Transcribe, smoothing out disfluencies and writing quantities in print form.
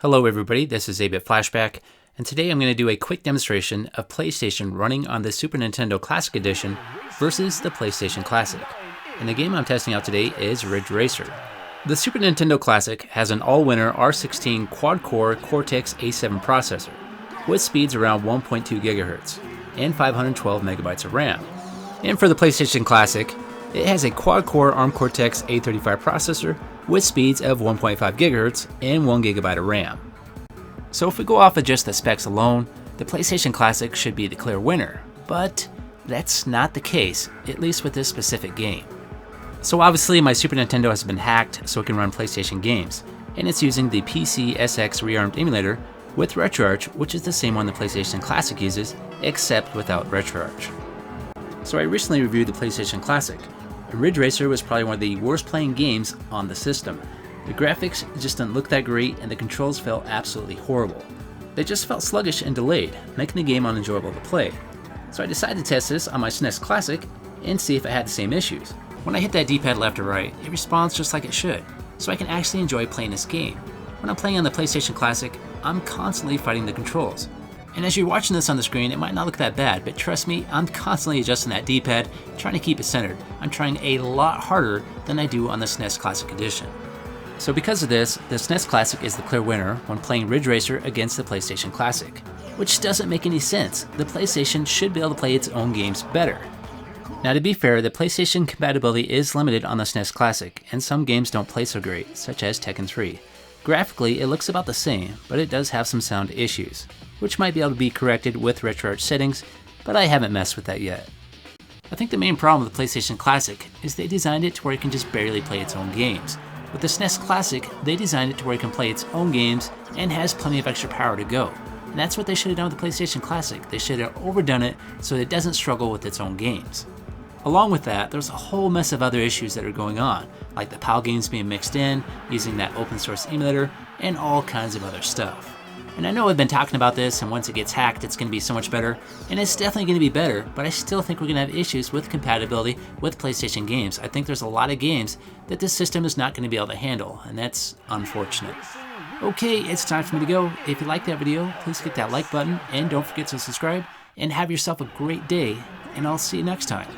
Hello everybody, this is 8-Bit Flashback, and today I'm going to do a quick demonstration of PlayStation running on the Super Nintendo Classic Edition versus the PlayStation Classic. And the game I'm testing out today is Ridge Racer. The Super Nintendo Classic has an all-winner R16 quad-core Cortex A7 processor, with speeds around 1.2 GHz and 512 MB of RAM. And for the PlayStation Classic, it has a quad-core ARM Cortex A35 processor with speeds of 1.5 GHz and 1 GB of RAM. So if we go off of just the specs alone, the PlayStation Classic should be the clear winner, but that's not the case, at least with this specific game. So obviously my Super Nintendo has been hacked so it can run PlayStation games, and it's using the PC-SX rearmed emulator with RetroArch, which is the same one the PlayStation Classic uses, except without RetroArch. So I recently reviewed the PlayStation Classic, and Ridge Racer was probably one of the worst playing games on the system. The graphics just didn't look that great, and the controls felt absolutely horrible. They just felt sluggish and delayed, making the game unenjoyable to play. So I decided to test this on my SNES Classic and see if it had the same issues. When I hit that D-pad left or right, it responds just like it should, so I can actually enjoy playing this game. When I'm playing on the PlayStation Classic, I'm constantly fighting the controls. And as you're watching this on the screen, it might not look that bad, but trust me, I'm constantly adjusting that D-pad, trying to keep it centered. I'm trying a lot harder than I do on the SNES Classic Edition. So because of this, the SNES Classic is the clear winner when playing Ridge Racer against the PlayStation Classic. Which doesn't make any sense. The PlayStation should be able to play its own games better. Now to be fair, the PlayStation compatibility is limited on the SNES Classic, and some games don't play so great, such as Tekken 3. Graphically, it looks about the same, but it does have some sound issues, which might be able to be corrected with RetroArch settings, but I haven't messed with that yet. I think the main problem with the PlayStation Classic is they designed it to where it can just barely play its own games. With the SNES Classic, they designed it to where it can play its own games and has plenty of extra power to go. And that's what they should have done with the PlayStation Classic. They should have overdone it so that it doesn't struggle with its own games. Along with that, there's a whole mess of other issues that are going on, like the PAL games being mixed in, using that open source emulator, and all kinds of other stuff. And I know I've been talking about this, and once it gets hacked, it's going to be so much better, and it's definitely going to be better, but I still think we're going to have issues with compatibility with PlayStation games. I think there's a lot of games that this system is not going to be able to handle, and that's unfortunate. Okay, it's time for me to go. If you liked that video, please hit that like button, and don't forget to subscribe, and have yourself a great day, and I'll see you next time.